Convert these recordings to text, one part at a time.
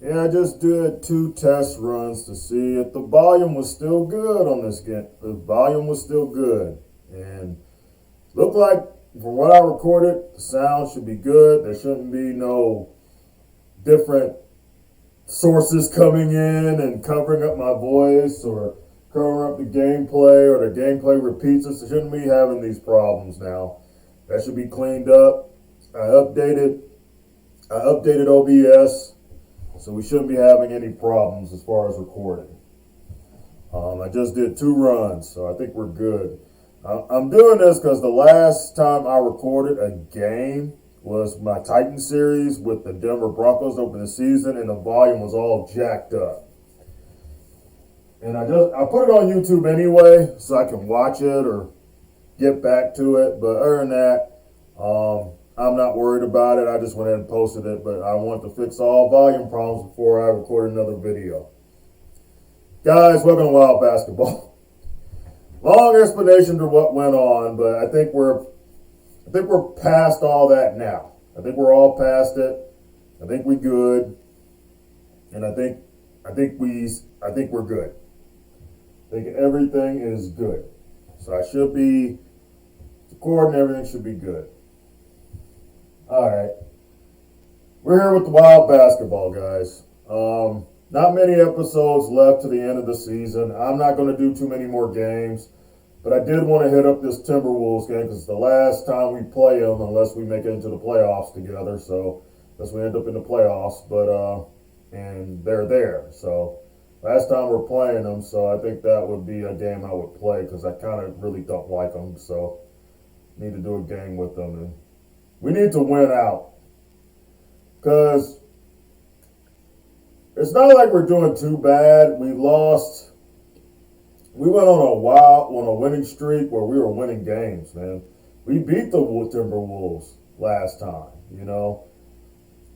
Yeah, I just did 2 test runs to see if the volume was still good on this game. The volume was still good. And looked like, from what I recorded, the sound should be good. There shouldn't be no different sources coming in and covering up my voice or covering up the gameplay or the gameplay repeats us. I shouldn't be having these problems now. That should be cleaned up. I updated I updated OBS, so we shouldn't be having any problems as far as recording. I just did 2 runs, so I think we're good. I'm doing this because the last time I recorded a game was my Titan series with the Denver Broncos to open the season, and the volume was all jacked up. And I put it on YouTube anyway, so I can watch it or get back to it. But other than that, I'm not worried about it. I just went ahead and posted it, but I want to fix all volume problems before I record another video. Guys, welcome to Wild Basketball. Long explanation to what went on, but I think we're past all that now. I think we're all past it. I think we good, and I think we're good. I think everything is good. So I should be recording. Everything should be good. All right, we're here with the Wild Basketball, guys. Not many episodes left to the end of the season. I'm not going to do too many more games, but I did want to hit up this Timberwolves game because it's the last time we play them unless we make it into the playoffs together. So unless we end up in the playoffs, and they're there. So last time we're playing them, so I think that would be a game I would play because I kind of really don't like them. So need to do a game with them, and we need to win out because it's not like we're doing too bad. We lost. We went on a winning streak where we were winning games, man. We beat the Timberwolves last time, and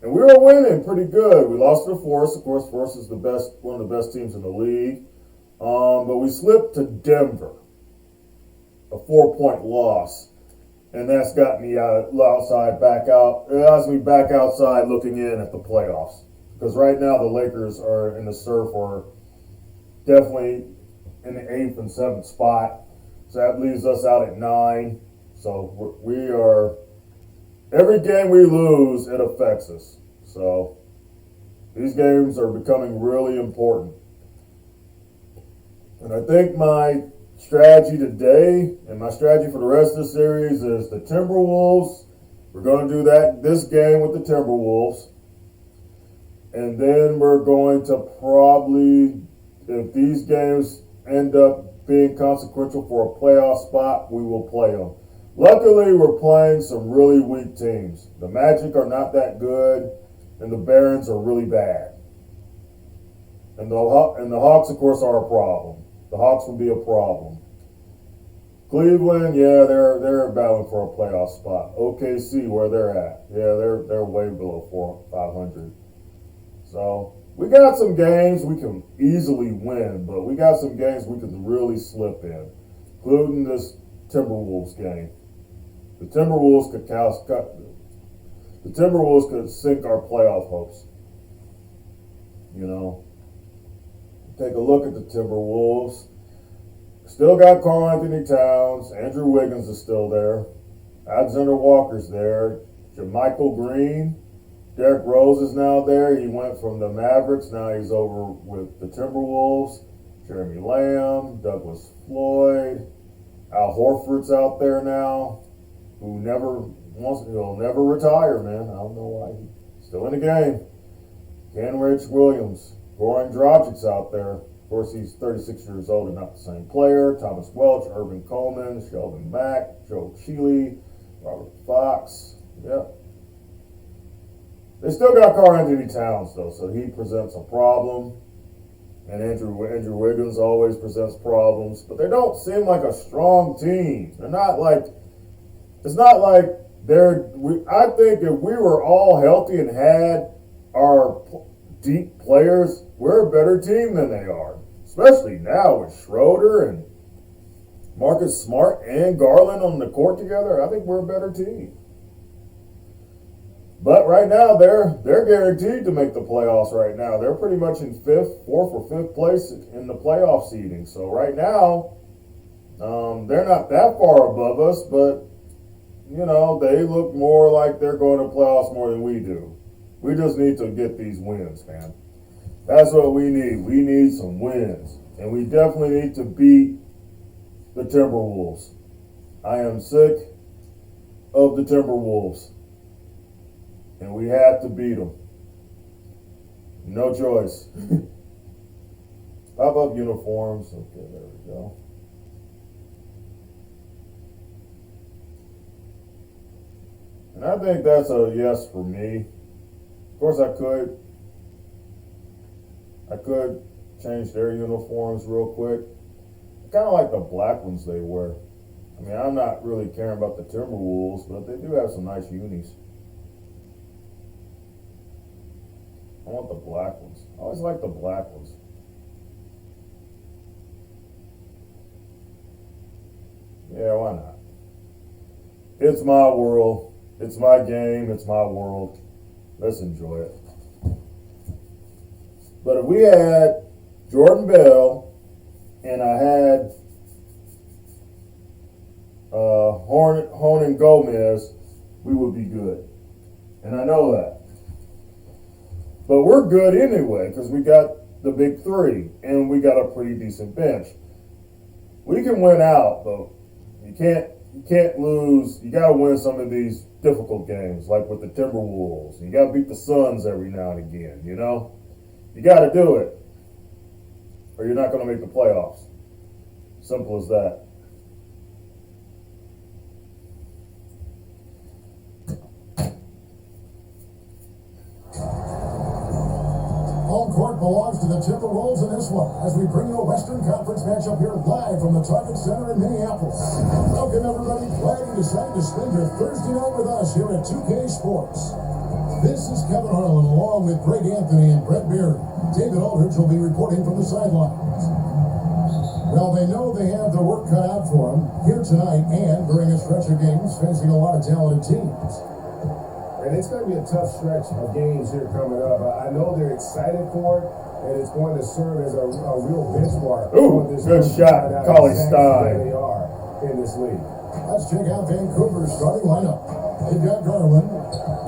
we were winning pretty good. We lost to Force. Of course, Force is one of the best teams in the league. But we slipped to Denver, a 4-point loss, and that's got me back out. It has me back outside looking in at the playoffs. Because right now the Lakers are in the surf or definitely in the 8th and 7th spot. So that leaves us out at 9. So we are, every game we lose, it affects us. So these games are becoming really important. And I think my strategy today and my strategy for the rest of the series is the Timberwolves. We're going to do this game with the Timberwolves. And then we're going to probably, if these games end up being consequential for a playoff spot, we will play them. Luckily, we're playing some really weak teams. The Magic are not that good, and the Barons are really bad. And the Hawks, of course, are a problem. The Hawks will be a problem. Cleveland, yeah, they're battling for a playoff spot. OKC, where they're at, yeah, they're way below 500. So we got some games we can easily win, but we got some games we could really slip in, including this Timberwolves game. The Timberwolves could sink our playoff hopes. Take a look at the Timberwolves. Still got Karl Anthony Towns. Andrew Wiggins is still there. Alexander Walker's there. JaMychal Green. Derrick Rose is now there. He went from the Mavericks. Now he's over with the Timberwolves. Jeremy Lamb, Douglas Floyd. Al Horford's out there now, who he'll never retire, man. I don't know why. He's still in the game. Kenrich Williams. Goran Dragic's out there. Of course, he's 36 years old and not the same player. Thomas Welch, Irvin Coleman, Sheldon Mack, Joe Cheeley, Robert Fox. Yep. They still got Karl Anthony Towns, though, so he presents a problem. And Andrew Wiggins always presents problems. But they don't seem like a strong team. They're not like, it's not like I think if we were all healthy and had our deep players, we're a better team than they are. Especially now with Schroeder and Marcus Smart and Garland on the court together. I think we're a better team. But right now, they're guaranteed to make the playoffs. Right now, they're pretty much in fourth or fifth place in the playoff seeding. So right now, they're not that far above us, but you know they look more like they're going to playoffs more than we do. We just need to get these wins, man. That's what we need. We need some wins, and we definitely need to beat the Timberwolves. I am sick of the Timberwolves. And we have to beat them. No choice. Pop up uniforms. Okay, there we go. And I think that's a yes for me. Of course, I could change their uniforms real quick. Kind of like the black ones they wear. I mean, I'm not really caring about the Timberwolves, but they do have some nice unis. I want the black ones. I always like the black ones. Yeah, why not? It's my world. It's my game. It's my world. Let's enjoy it. But if we had Jordan Bell and I had Horn and Gomez, we would be good. And I know that. But we're good anyway because we got the big three and we got a pretty decent bench. We can win out, but you can't lose. You got to win some of these difficult games, like with the Timberwolves. You got to beat the Suns every now and again. You know, you got to do it, or you're not going to make the playoffs. Simple as that. Home court belongs to the Timberwolves in this one, as we bring you a Western Conference matchup here live from the Target Center in Minneapolis. Welcome everybody, glad you decided to spend your Thursday night with us here at 2K Sports. This is Kevin Harlan along with Greg Anthony and Brett Beard. David Aldridge will be reporting from the sidelines. Well, they know they have their work cut out for them here tonight and during a stretch of games facing a lot of talented teams. And it's going to be a tough stretch of games here coming up. I know they're excited for it, and it's going to serve as a real benchmark. Ooh, good shot, Cauley Stein. They are in this league. Let's check out Vancouver's starting lineup. They've got Garland.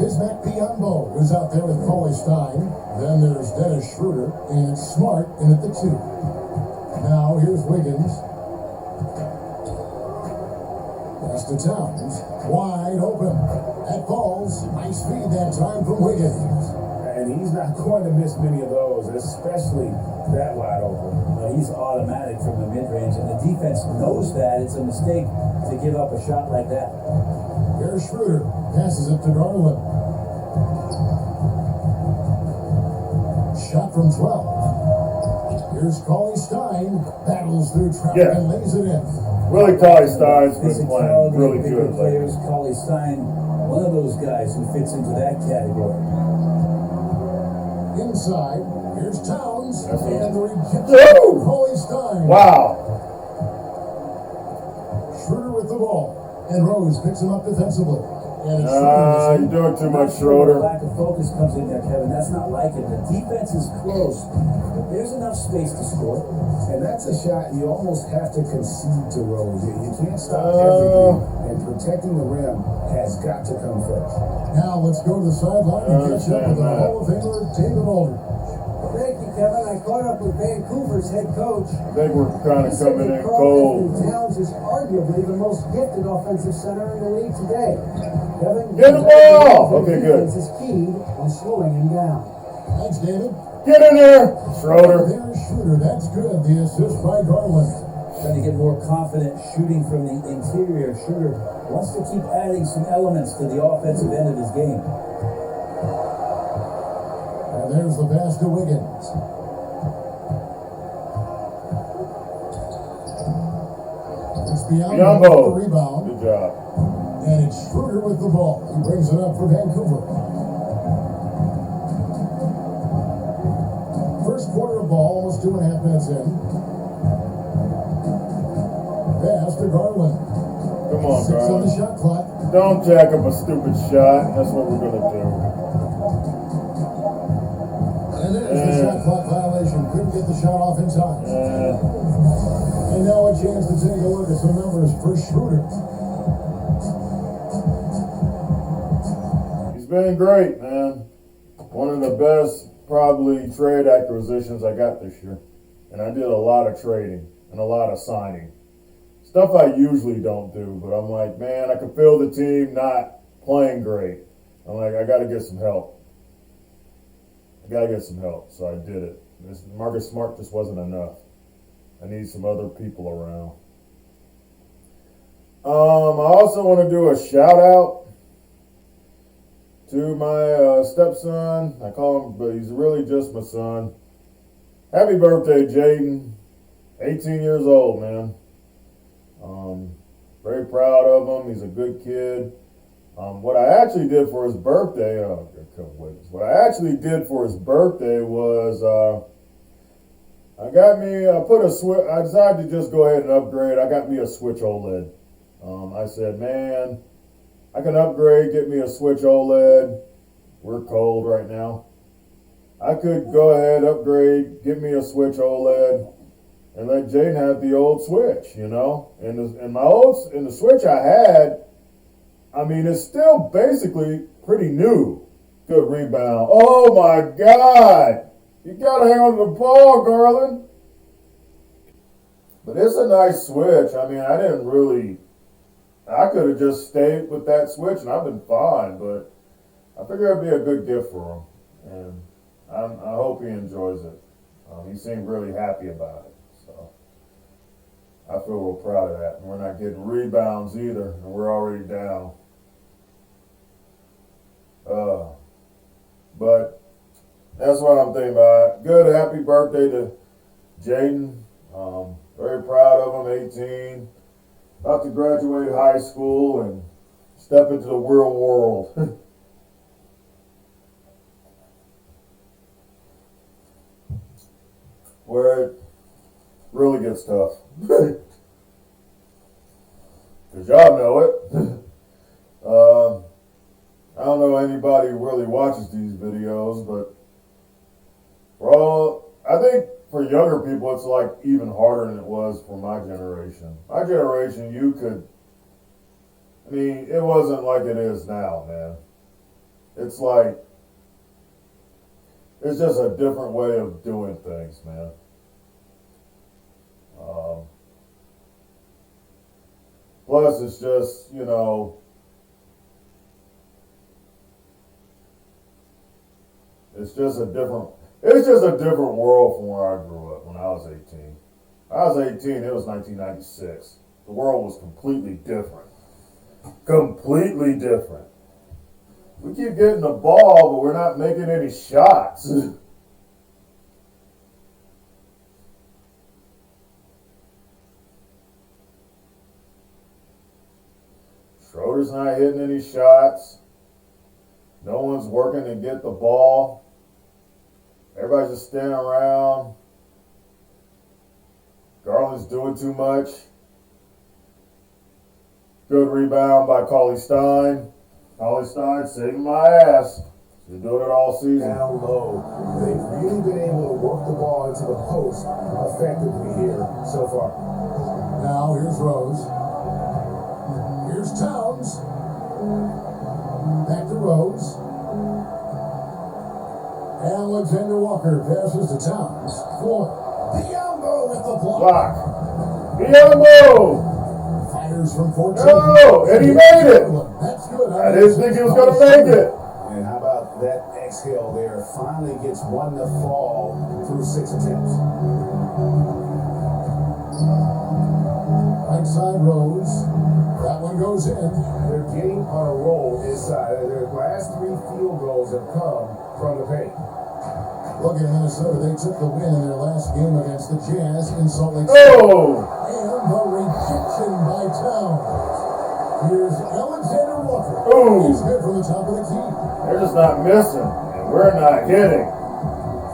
Bismack Biyombo is out there with Cauley Stein. Then there's Dennis Schroeder and Smart in at the 2. Now here's Wiggins. Pass to Towns. Wide open. That falls. Nice feed that time from Wiggins. And he's not going to miss many of those, especially that wide open. He's automatic from the mid-range, and the defense knows that. It's a mistake to give up a shot like that. Here's Schroeder. Passes it to Garland. Shot from 12. Here's Cauley Stein. Battles through traffic and lays it in. Really, Cauley Stein's been playing really good lately. Cauley Stein, one of those guys who fits into that category. Inside, here's Towns, That's and the rejection Woo! of Cauley Stein. Wow. Schroeder with the ball, and Rose picks him up defensively. And it's You're doing too much, Schroeder. Lack of focus comes in there, Kevin. That's not like it. The defense is close. There's enough space to score. And that's a shot you almost have to concede to Rose. You can't stop everything, and protecting the rim has got to come first. Now let's go to the sideline and catch up with the Hall of Famer, David Aldridge. Thank you, Kevin. I caught up with Vancouver's head coach. I think we're kind of He said coming that in Karl-Anthony cold. Towns is arguably the most gifted offensive center in the league today. Kevin, Get the ball! Okay, good. defense is key on slowing him down. Thanks, David. Get in there, Schroeder. There's Schroeder. That's good. The assist by Garland. Trying to get more confident shooting from the interior. Schroeder wants to keep adding some elements to the offensive end of his game. And there's the pass to Wiggins. It's Biyombo with the rebound. Good job. And it's Schroeder with the ball. He brings it up for Vancouver. First quarter of ball, almost 2.5 minutes in. Pass to Garland. Come on, 6 on the Garland. shot clock. Don't jack up a stupid shot. That's what we're gonna do. And there's the shot clock violation. Couldn't get the shot off in time. And now a chance to take a look at some numbers for Schroeder. He's been great, man. One of the best, probably, trade acquisitions I got this year. And I did a lot of trading and a lot of signing. Stuff I usually don't do, but I'm like, man, I can feel the team not playing great. I'm like, I got to get some help. So I did it. Marcus Smart just wasn't enough. I need some other people around. I also want to do a shout out to my stepson. I call him, but he's really just my son. Happy birthday, Jaden. 18 years old, man. Very proud of him. He's a good kid. What I actually did for his birthday, What I actually did for his birthday was I decided to just go ahead and upgrade. I got me a Switch OLED. I said, man, I can upgrade, get me a Switch OLED. We're cold right now. I could go ahead, upgrade, get me a Switch OLED, and let Jaden have the old Switch, you know? And the Switch I had, I mean, it's still basically pretty new. Good rebound. Oh my God! You gotta hang on to the ball, Garland. But it's a nice Switch. I mean, I could have just stayed with that Switch and I've been fine, but I figure it'd be a good gift for him. And I hope he enjoys it. He seemed really happy about it. So I feel real proud of that. And we're not getting rebounds either, and we're already down. But that's what I'm thinking about. Good, happy birthday to Jaden. Very proud of him, 18. About to graduate high school and step into the real world. Where it really gets tough. Because y'all know it. I don't know anybody who really watches these videos, but I think for younger people, it's like even harder than it was for my generation. My generation, it wasn't like it is now, man. It's like, it's just a different way of doing things, man. Plus, it's just, it's just a different world from where I grew up when I was 18. I was 18, it was 1996. The world was completely different. Completely different. We keep getting the ball, but we're not making any shots. Schroeder's not hitting any shots. No one's working to get the ball. Everybody's just standing around. Garland's doing too much. Good rebound by Cauley Stein. Cauley Stein saving my ass. She's doing it all season. Down low. They've really been able to work the ball into the post effectively here so far. Now here's Rose. Here's Towns. Back to Rose. Alexander Walker passes to Towns. Biombo with the block. Biombo! Fires from 14. No! And he made it! That's good. I didn't think he was going to make it. And how about that exhale there? Finally gets one to fall through 6 attempts. Right side Rose. That one goes in. They're getting on a roll inside. Their last 3 field goals have come from the paint. Look at Minnesota. They took the win in their last game against the Jazz in Salt Lake City. Oh! And the rejection by Towns. Here's Alexander Walker. Ooh. He's good from the top of the key. They're just not missing, and we're not hitting.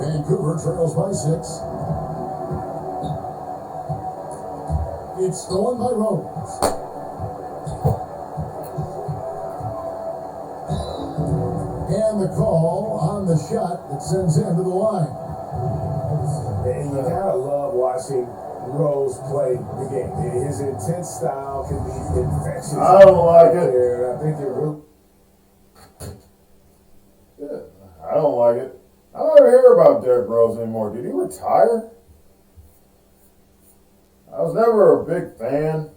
Vancouver trails by 6. It's stolen by Rose. And the call on the shot that sends him to the line. And you gotta love watching Rose play the game. His intense style can be infectious. I don't like it. There, I think it really. Yeah, I don't like it. I don't ever hear about Derrick Rose anymore. Did he retire? I was never a big fan.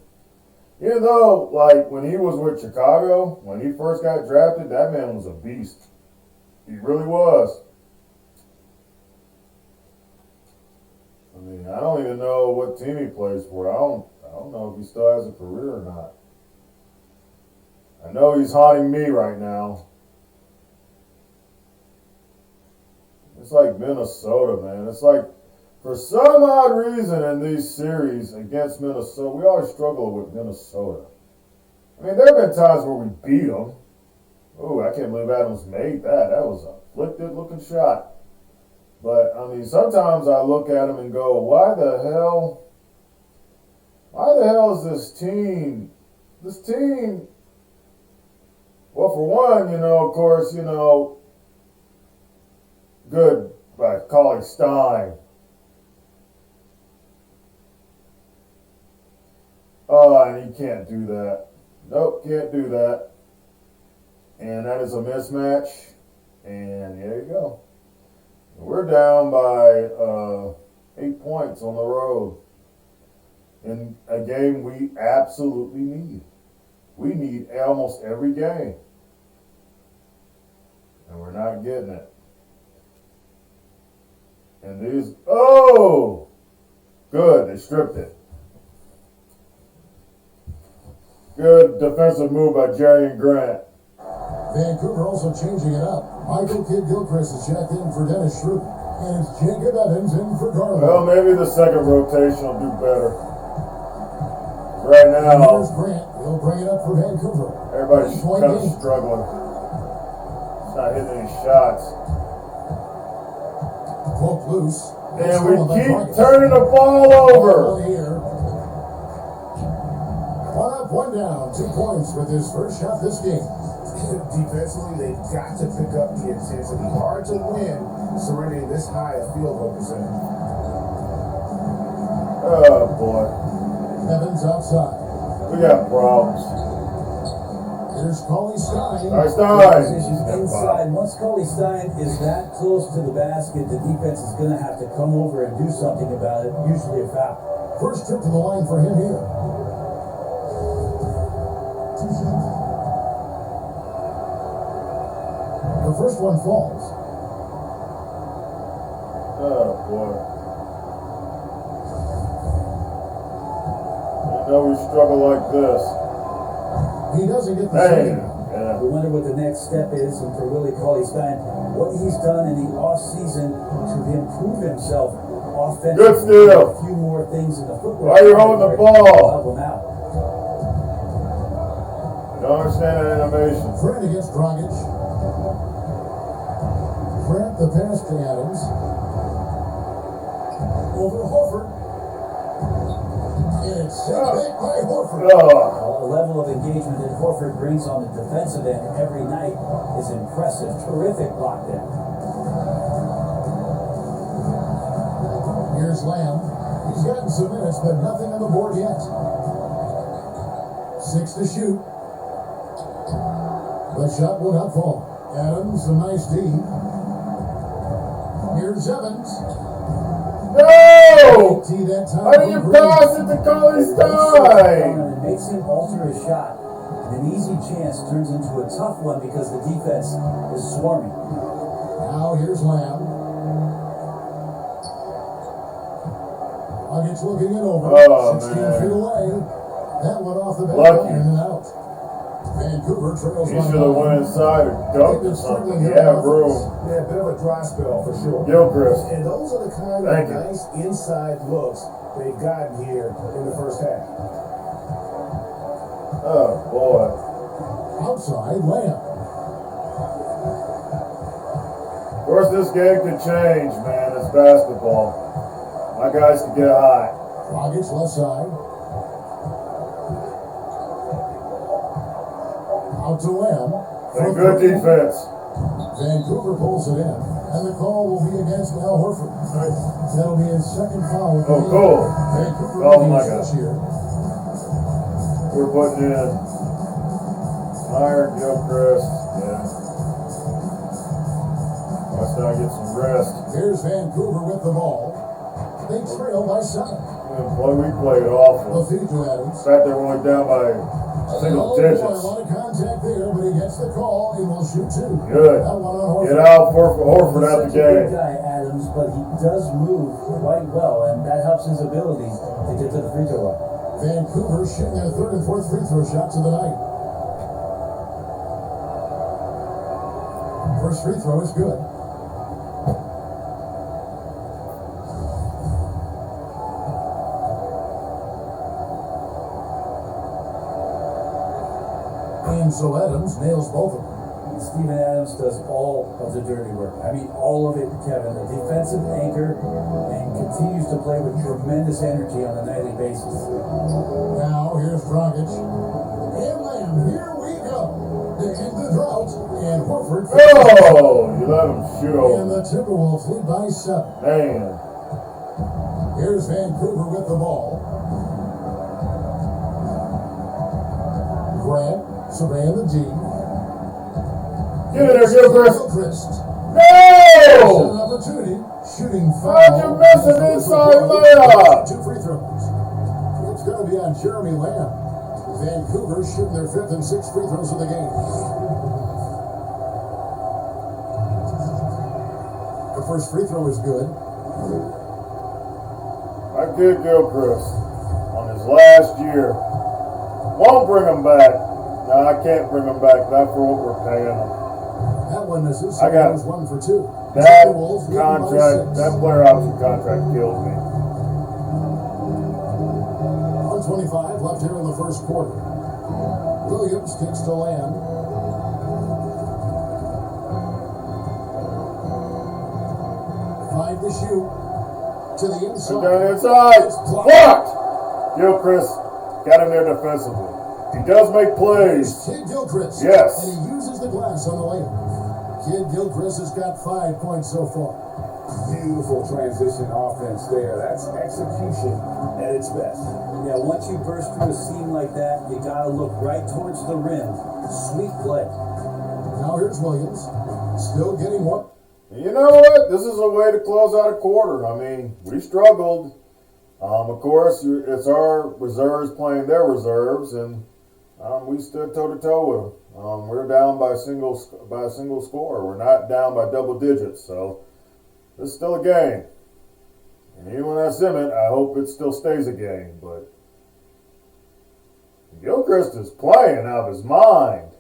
Even though, like, when he was with Chicago, when he first got drafted, that man was a beast. He really was. I mean, I don't even know what team he plays for. I don't know if he still has a career or not. I know he's haunting me right now. It's like Minnesota, man. It's like, for some odd reason in these series against Minnesota, we always struggle with Minnesota. I mean, there have been times where we beat them. Oh, I can't believe Adams made that. That was a flicked-looking shot. But, I mean, sometimes I look at him and go, why the hell is this team, well, for one, of course, good by Cauley Stein. Oh, and he can't do that. Nope, can't do that. And that is a mismatch. And there you go. We're down by 8 points on the road in a game we absolutely need. We need almost every game. And we're not getting it. And these, oh! Good, they stripped it. Good defensive move by Jerry and Grant. Vancouver also changing it up. Michael Kidd-Gilchrist is checked in for Dennis Schroeder. And it's Jacob Evans in for Garland. Well, maybe the second rotation will do better. Right And now, here's Grant. He'll bring it up for Vancouver. everybody's Point kind of game. struggling. It's not hitting any shots. Poked loose. And we keep turning the ball over. One up, one down. 2 points with his first shot this game. Defensively, they've got to pick up the intensity. Hard to win surrendering this high a field goal percentage. Oh, boy. Evans outside. We got problems. Here's Cauley Stein. All right, Stein. Positions inside. Once Cauley Stein is that close to the basket, the defense is going to have to come over and do something about it, usually a foul. First trip to the line for him here. The first one falls. Oh, boy. You know we struggle like this. He doesn't get the Dang. shot. Yeah. We wonder what the next step is, and for Willie Cauley-Stein, what he's done in the offseason to improve himself offensively. Good steal. A few more things in the football. Why are you holding the ball? Help him out. I don't understand that animation. Grant against Dragic. Grant the pass to Adams. Over to Horford. And it's sent back by Horford. Oh. The level of engagement that Horford brings on the defensive end every night is impressive. Terrific block there. Here's Lamb. He's gotten some minutes, but nothing on the board yet. 6 to shoot. The shot will not fall. Adams, a nice D. Here's Evans. No! T that time. Why did you pass it to Cauley Stein? It makes him alter his shot. An easy chance turns into a tough one because the defense is swarming. Now here's Lamb. Dragic looking it over. Oh, 16 man. feet away. That one off the back Lucky. line and out. Vancouver trails He by should have nine. went inside or dunked or something. He had room. Yeah, a bit of a dry spell for sure. Gilchrist. And those are the kind Thank of you. nice inside looks they've gotten here in the first half. Oh, boy. Outside Lamb. Of course, this game could change, man. It's basketball. My guys can get hot. Dragic left side. Out to Lamb. And good defense. Vancouver pulls it in, and the call will be against Al Horford. That'll be his second foul. Oh, cool. Vancouver Oh, leading my this God. year. We're putting in Meyer, Gilchrist. Yeah. Let's now get some rest. Here's Vancouver with the ball. They trail by 7. We played awful. The feed to Adams. In fact, they're only down by single A digits. lot of contact there, but he gets the call and will shoot 2. Good. That one on Horford. Get out for Horford out the He's such a big game. guy, Adams, but he does move quite well, and that helps his ability to get to the free throw line. Vancouver shooting their 3rd and 4th free throw shots of the night. First free throw is good. And so Adams nails both of them. Steven Adams does all of the dirty work. I mean, all of it, Kevin. A defensive anchor and continues to play with tremendous energy on a nightly basis. Now here's Dragic. And Lamb, here we go. To end the drought. And Horford. Oh, you let him shoot And over. the Timberwolves lead by 7. Man. Here's Vancouver with the ball. Grant surveying the D. Get in there, Gilchrist. Gilchrist. No! An opportunity. Shooting How'd you miss an inside layup? 2 free throws. It's going to be on Jeremy Lamb. Vancouver shooting their 5th and 6th free throws of the game. The first free throw is good. I did Gilchrist on his last year. Won't bring him back. No, I can't bring him back. Not for what we're paying him. That one misses. I got was 1 for 2. That Timberwolves leading by contract, 6. that player option contract killed me. 1:25 left here in the first quarter. Williams kicks to Lamb. Five to shoot. To the And inside. down inside. It's blocked. Blocked! Gilchrist got him there defensively. He does make plays. Kid Gilchrist. Yes. And he uses the glass on the layup. Kid Gilchrist has got 5 points so far. Beautiful transition offense there. That's execution at its best. Yeah, once you burst through a seam like that, you gotta look right towards the rim. Sweet play. Now here's Williams. Still getting one. You know what? This is a way to close out a quarter. I mean, we struggled. Of course, it's our reserves playing their reserves, and we stood toe to toe with them. We're down by a single score. We're not down by double digits, so this is still a game. And even when that's in it, I hope it still stays a game. But Gilchrist is playing out of his mind.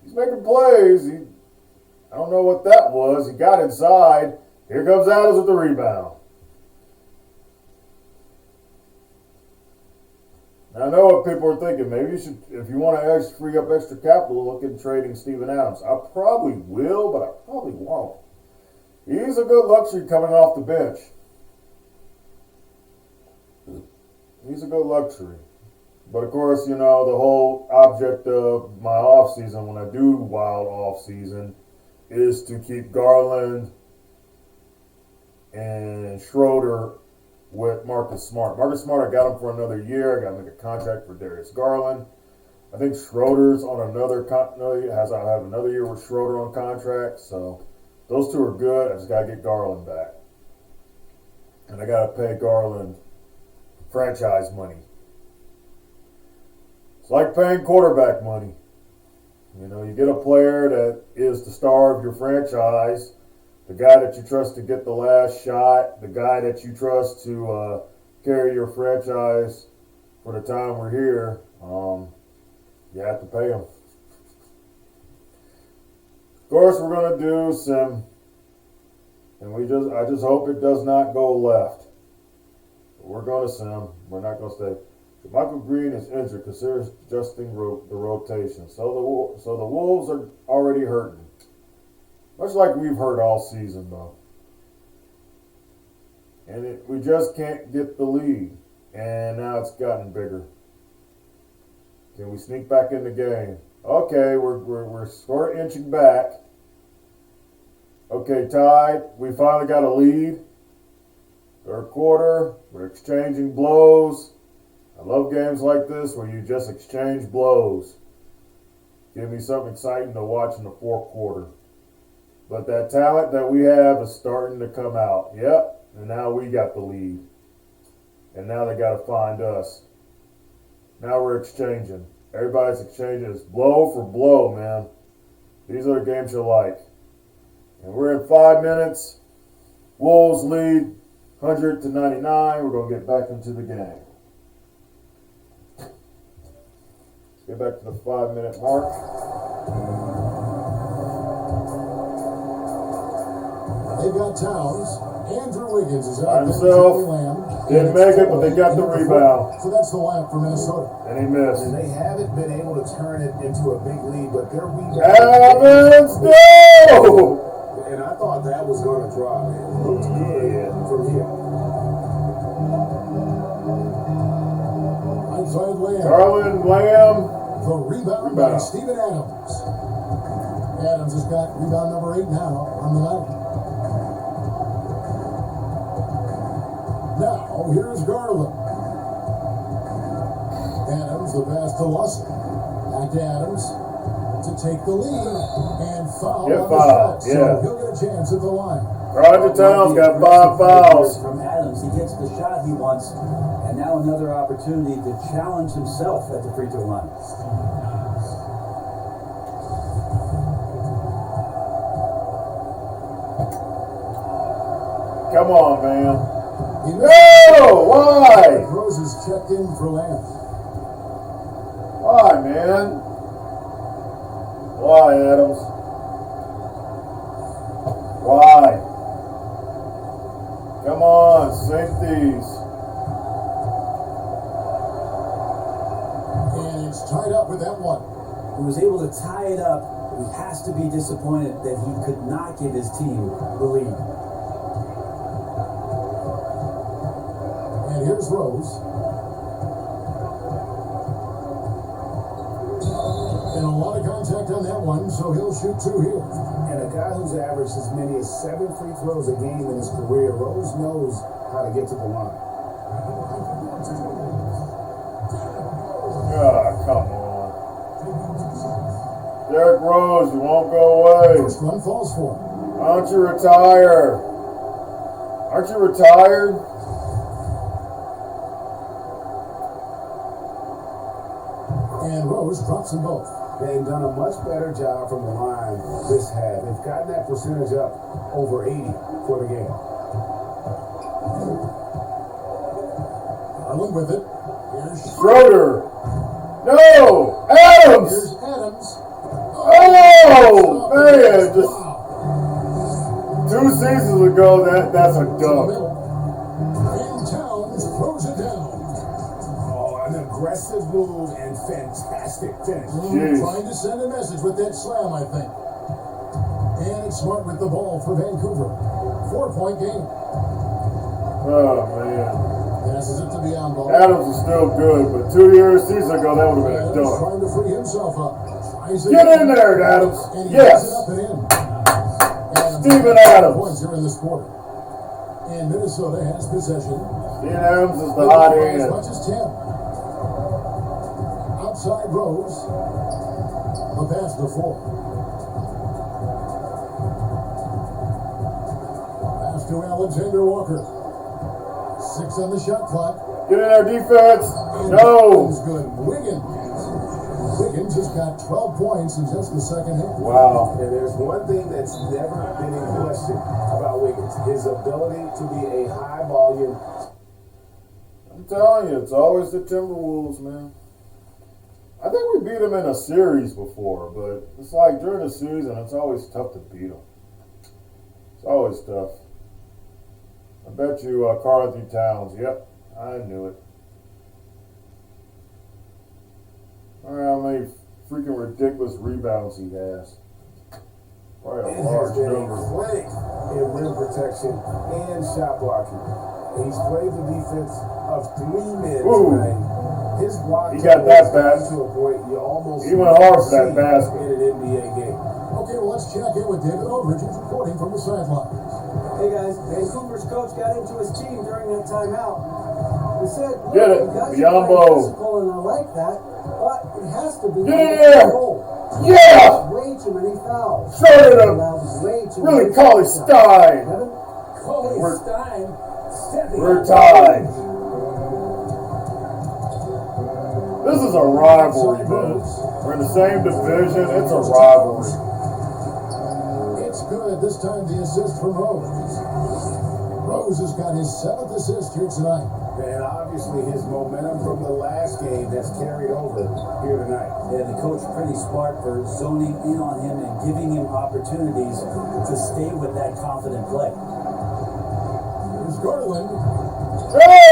He's making plays. I don't know what that was. He got inside. Here comes Adams with the rebound. Now, I know what people are thinking. Maybe you should, if you want to free up extra capital, look at trading Steven Adams. I probably will, but I probably won't. He's a good luxury coming off the bench. He's a good luxury. But of course, you know, the whole object of my offseason, when I do wild offseason, is to keep Garland and Schroeder with Marcus Smart. Marcus Smart, I got him for another year. I got to make a contract for Darius Garland. I think Schroeder's on I have another year with Schroeder on contract. So those two are good. I just got to get Garland back. And I got to pay Garland franchise money. It's like paying quarterback money. You know, you get a player that is the star of your franchise, the guy that you trust to get the last shot, the guy that you trust to carry your franchise for the time we're here. You have to pay him. Of course, we're going to do some, and I just hope it does not go left. But we're going to sim. We're not going to stay. Michael Green is injured. Consider adjusting the rotation. So the Wolves are already hurting. Much like we've hurt all season, though. And we just can't get the lead. And now it's gotten bigger. Can we sneak back in the game? Okay, we're sort of inching back. Okay, tied. We finally got a lead. Third quarter. We're exchanging blows. I love games like this where you just exchange blows. Give me something exciting to watch in the fourth quarter. But that talent that we have is starting to come out. Yep. And now we got the lead. And now they got to find us. Now we're exchanging. Everybody's exchanging. It's blow for blow, man. These are the games you like. And we're in 5 minutes. Wolves lead 100-99. We're going to get back into the game. Let's get back to the 5-minute mark. They've got Towns. Andrew Wiggins is By out there. himself. Didn't make it, but they got the rebound. So that's the lineup for Minnesota. And he missed. And they haven't been able to turn it into a big lead, but their rebound. Evans, go! And I thought that was going to drop. It looked good from here. Outside Lamb. Garland, Lamb. The rebound by Steven Adams. Adams has got rebound number 8 now on the night. Now, here's Garland. Adams, the pass to Lussen. Back to Adams to take the lead and foul Get on fouled, the shot. yeah. So he'll get a chance at the line. Roger Towns got 5 fouls. From Adams, he gets the shot he wants, and now another opportunity to challenge himself at the free throw line. Come on, man. He No! Why? Rose is checked in for Lamb. Why, man? Why, Adams? Why? Come on, safeties. And it's tied up with that one. He was able to tie it up. He has to be disappointed that he could not give his team the lead. And here's Rose. And a lot of contact on that one, so he'll shoot 2 here. And a guy who's averaged as many as 7 free throws a game in his career, Rose knows how to get to the line. Come on. Derrick Rose, you won't go away. First one falls for him. Why don't you retire? Aren't you retired? And Rose drops them both. They've done a much better job from the line this half. They've gotten that percentage up over 80 for the game. Garland with it. Here's Schroeder. No! Adams! Here's Adams. Oh, man. Just Wow. 2 seasons ago, that's a To the dunk. middle. And Towns throws it down. Oh, an aggressive move and fantastic finish. Jeez. Trying to send a message with that slam, I think. And it's Smart with the ball for Vancouver. 4-point game. Oh, man. Passes it to the on ball. Adams is still good, but 2 seasons ago, that would have been a Adams dunk. trying to free himself up. Tries Get again. in there, Adams. And he gets it Yes. up and in. Adams Steven has Adams. points here in this quarter. And Minnesota has possession. Ian Adams is the By hot as end. much as 10. Outside Rose. The pass to 4. Pass to Alexander Walker. 6 on the shot clock. Get in there, defense. And No. Wiggins good. Wiggins has got 12 points in just the second half. Wow. And there's one thing that's never been in question about Wiggins, his ability to be a high volume. I'm telling you, it's always the Timberwolves, man. I think we beat them in a series before, but it's like during the season, it's always tough to beat them. It's always tough. I bet you Karl Anthony Towns. Yep, I knew it. I don't know how many freaking ridiculous rebounds he has. Probably a And has large been a number. clinic in rim protection and shot blocking. He's played the defense of 3 men Ooh. tonight. His block He got that total is bad. to a point you almost He went hard for that see basket. in an NBA game. Okay, Okay, well, let's check in with David Aldridge, who's reporting from the sideline. Hey guys, Vancouver's coach got into his team during that timeout. He said, look, Get it, you guys are Biombo. playing physical and I like that, but it has to be Get in under there. control. Yeah! Way too many fouls. Shut it up. Allows way too Really many call it fouls. Stein. Kevin? We're- Stein stepping We're up. tied. This is a rivalry, man. We're in the same division. It's a rivalry. It's good. This time the assist from Rose. Rose has got his 7th assist here tonight. And obviously his momentum from the last game has carried over here tonight. Yeah, the coach pretty smart for zoning in on him and giving him opportunities to stay with that confident play. Here's Garland.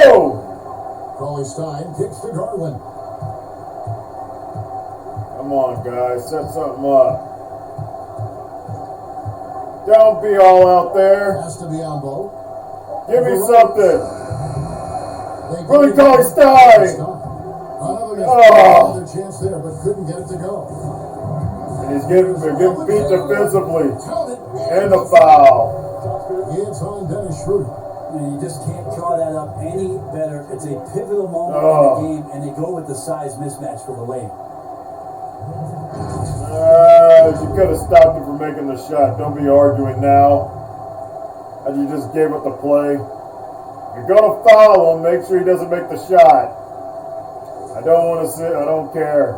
Oh! Cauley Stein kicks to Garland. Come on, guys. Set something up. Don't be all out there. Pass to Biombo. Give me something. They Really get it Cauley down. Stein. Another miss. Oh. Another chance there, but couldn't get it to go. And they're getting beat defensively. Count it. And the foul. It's on Dennis Schroeder. And you just can't draw that up any better. It's a pivotal moment Oh. in the game, and they go with the size mismatch for the lane. You could have stopped him from making the shot. Don't be arguing now. And you just gave up the play. You're gonna foul him. Make sure he doesn't make the shot. I don't want to sit. I don't care.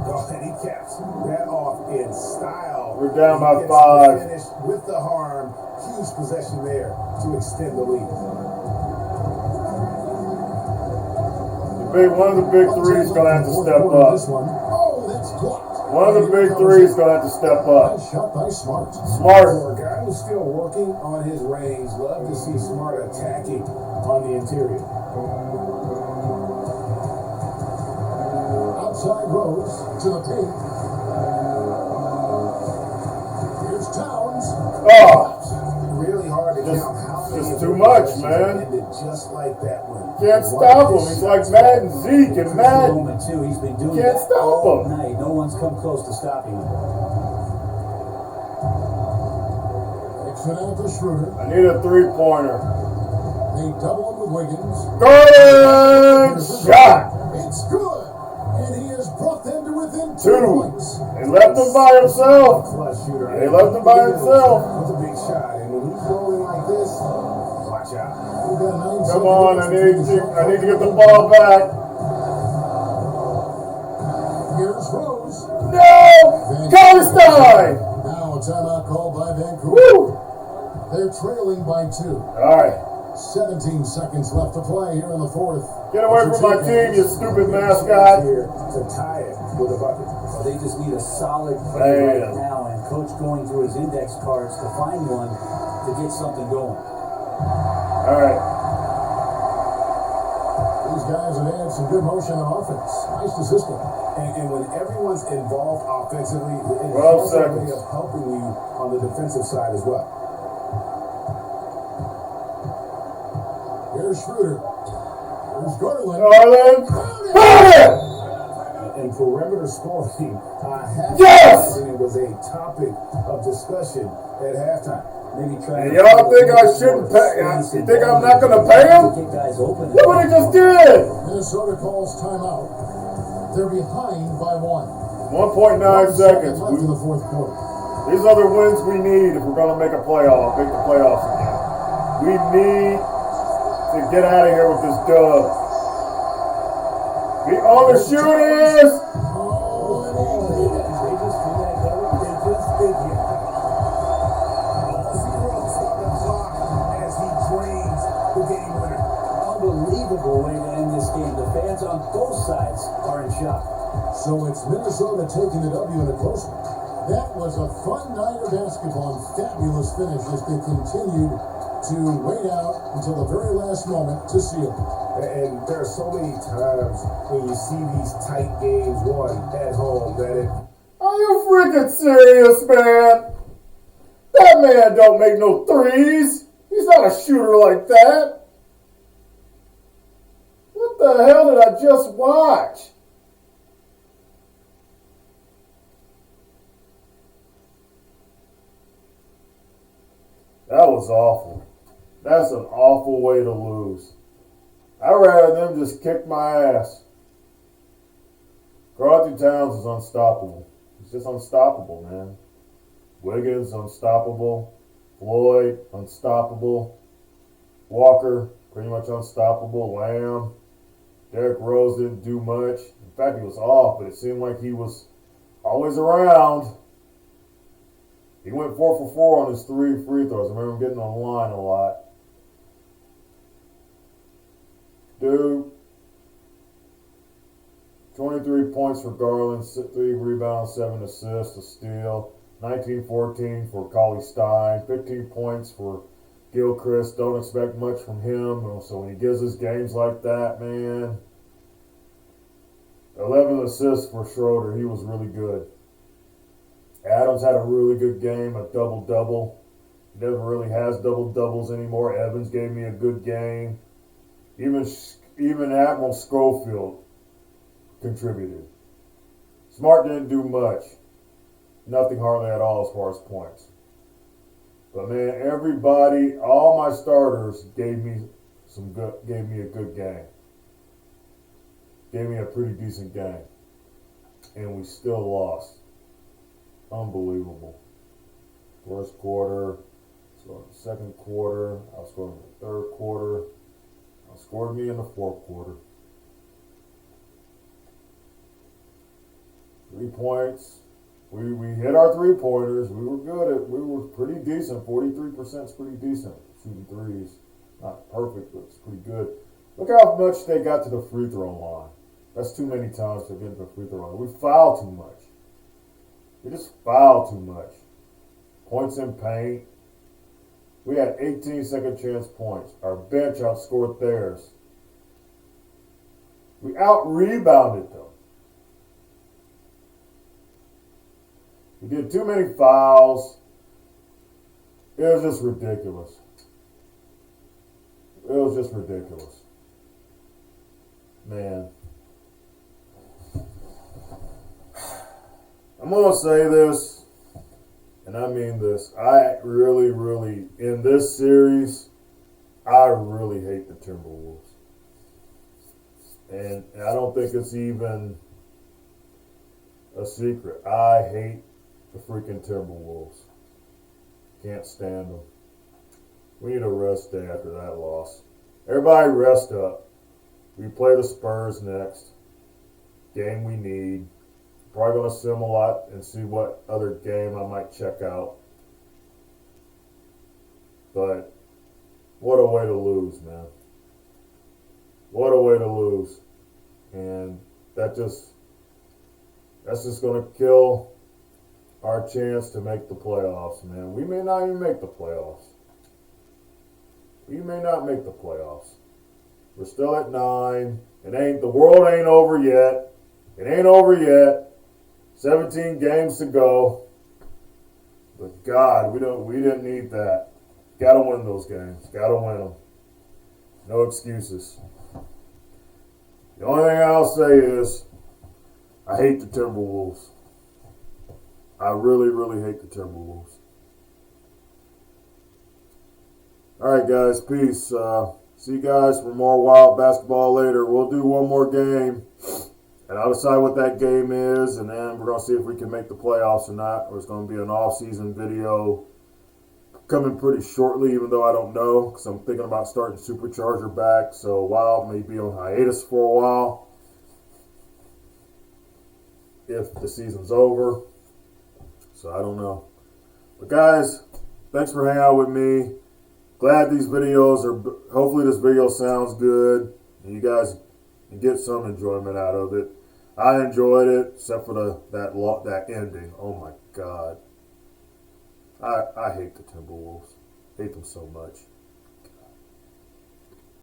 Oh, and he caps that off in style. We're down by He gets 5. the finish with the harm. Huge possession there to extend the lead. One of the big threes gonna have to step up. This one. Oh, that's blocked. One of the big threes gonna have to step up. Nice shot by Smart. Smart. For a guy who's still working on his range, love to see Smart attacking on the interior. Outside Rose to the paint. Here's Towns. Oh, Really hard to Just- count how just many too of much, those man. ended just like that one. can't stop him. He's like Madden, Zeke, and Madden. Moment too. He's been doing Can't that stop all him. night. No one's come close to stopping him. Kicks it out to Schroeder. I need a three-pointer. They double him with Wiggins. Garland shot. It's good. And he has brought them to within 2 2. points. They left him by himself. Clutch shooter. They left him by himself. That's a big shot, and when he's rolling like this, watch out. We've got 9 Come seconds on, I to need the shot to get the clock. ball back. Here's Rose. No! Palestine! Now a timeout called by Vancouver. Woo! They're trailing by 2. All right. 17 seconds left to play here in the 4th. Get away from my team, you stupid mascot. Here to tie it with a bucket. Well, they just need a solid play Man. right now, and coach going through his index cards to find one to get something going. All right. These guys have had some good motion on offense. Nice to system. And when everyone's involved offensively, it 12 has a way seconds. of helping you on the defensive side as well. Here's Schroeder. Here's Garland. Garland. Garland! And perimeter scoring, has Yes! it was a topic of discussion at halftime. Maybe try. And y'all think I shouldn't pay? You think I'm not gonna pay him? Get guys open. Look what he just did. Minnesota calls timeout. They're behind by 1. 1.9 seconds. Left in the 4th quarter. These are the wins we need if we're gonna make the playoffs again. We need to get out of here with this dub. We own the shooters. Unbelievable way to end this game. The fans on both sides are in shock. So it's Minnesota taking the W in a close one. That was a fun night of basketball and fabulous finish as they continued to wait out until the very last moment to seal it. And there are so many times when you see these tight games won at home that it Are you freaking serious, man? That man don't make no threes. He's not a shooter like that. What the hell did I just watch? That was awful. That's an awful way to lose. I'd rather them just kick my ass. Karl-Anthony Towns is unstoppable. He's just unstoppable, man. Wiggins, unstoppable. Floyd, unstoppable. Walker, pretty much unstoppable. Lamb. Derrick Rose didn't do much. In fact, he was off, but it seemed like he was always around. He went 4 for 4 on his 3 free throws. I remember him getting on the line a lot. Dude, 23 points for Garland, 3 rebounds, 7 assists, a steal. 19-14 for Cauley Stein, 15 points for Gilchrist. Don't expect much from him. So when he gives us games like that, man. 11 assists for Schroeder. He was really good. Adams had a really good game, a double-double. He never really has double-doubles anymore. Evans gave me a good game. Even Admiral Schofield contributed. Smart didn't do much. Nothing hardly at all as far as points. But man, everybody, all my starters gave me a good game. Gave me a pretty decent game. And we still lost. Unbelievable. First quarter, scored the second quarter, I scored in the third quarter, outscored me in the fourth quarter. 3 points. We hit our 3-pointers. We were pretty decent. 43% is pretty decent. Shooting threes. Not perfect, but it's pretty good. Look how much they got to the free throw line. That's too many times to get to the free throw line. We foul too much. We just foul too much. Points in paint. We had 18 second chance points. Our bench outscored theirs. We out-rebounded them. We did too many fouls. It was just ridiculous. It was just ridiculous. Man. I'm going to say this, and I mean this. I really, in this series, I really hate the Timberwolves. And I don't think it's even a secret. I hate the freaking Timberwolves. Can't stand them. We need a rest day after that loss. Everybody rest up. We play the Spurs next. Game we need. Probably going to sim a lot and see what other game I might check out. But what a way to lose, man. What a way to lose. And that's just going to kill our chance to make the playoffs, man. We may not even make the playoffs. We may not make the playoffs. We're still at 9. The world ain't over yet. It ain't over yet. 17 games to go. But God, we didn't need that. Gotta win those games. Gotta win them. No excuses. The only thing I'll say is I hate the Timberwolves. I really hate the Timberwolves. Alright guys, peace. See you guys for more Wild basketball later. We'll do one more game. And I'll decide what that game is, and then we're going to see if we can make the playoffs or not. Or it's going to be an off-season video coming pretty shortly, even though I don't know, because I'm thinking about starting Supercharger back. So Wild may be on hiatus for a while if the season's over. So I don't know. But guys, thanks for hanging out with me. Glad these videos are, hopefully this video sounds good, and you guys can get some enjoyment out of it. I enjoyed it, except for that ending. Oh my God. I hate the Timberwolves. Hate them so much.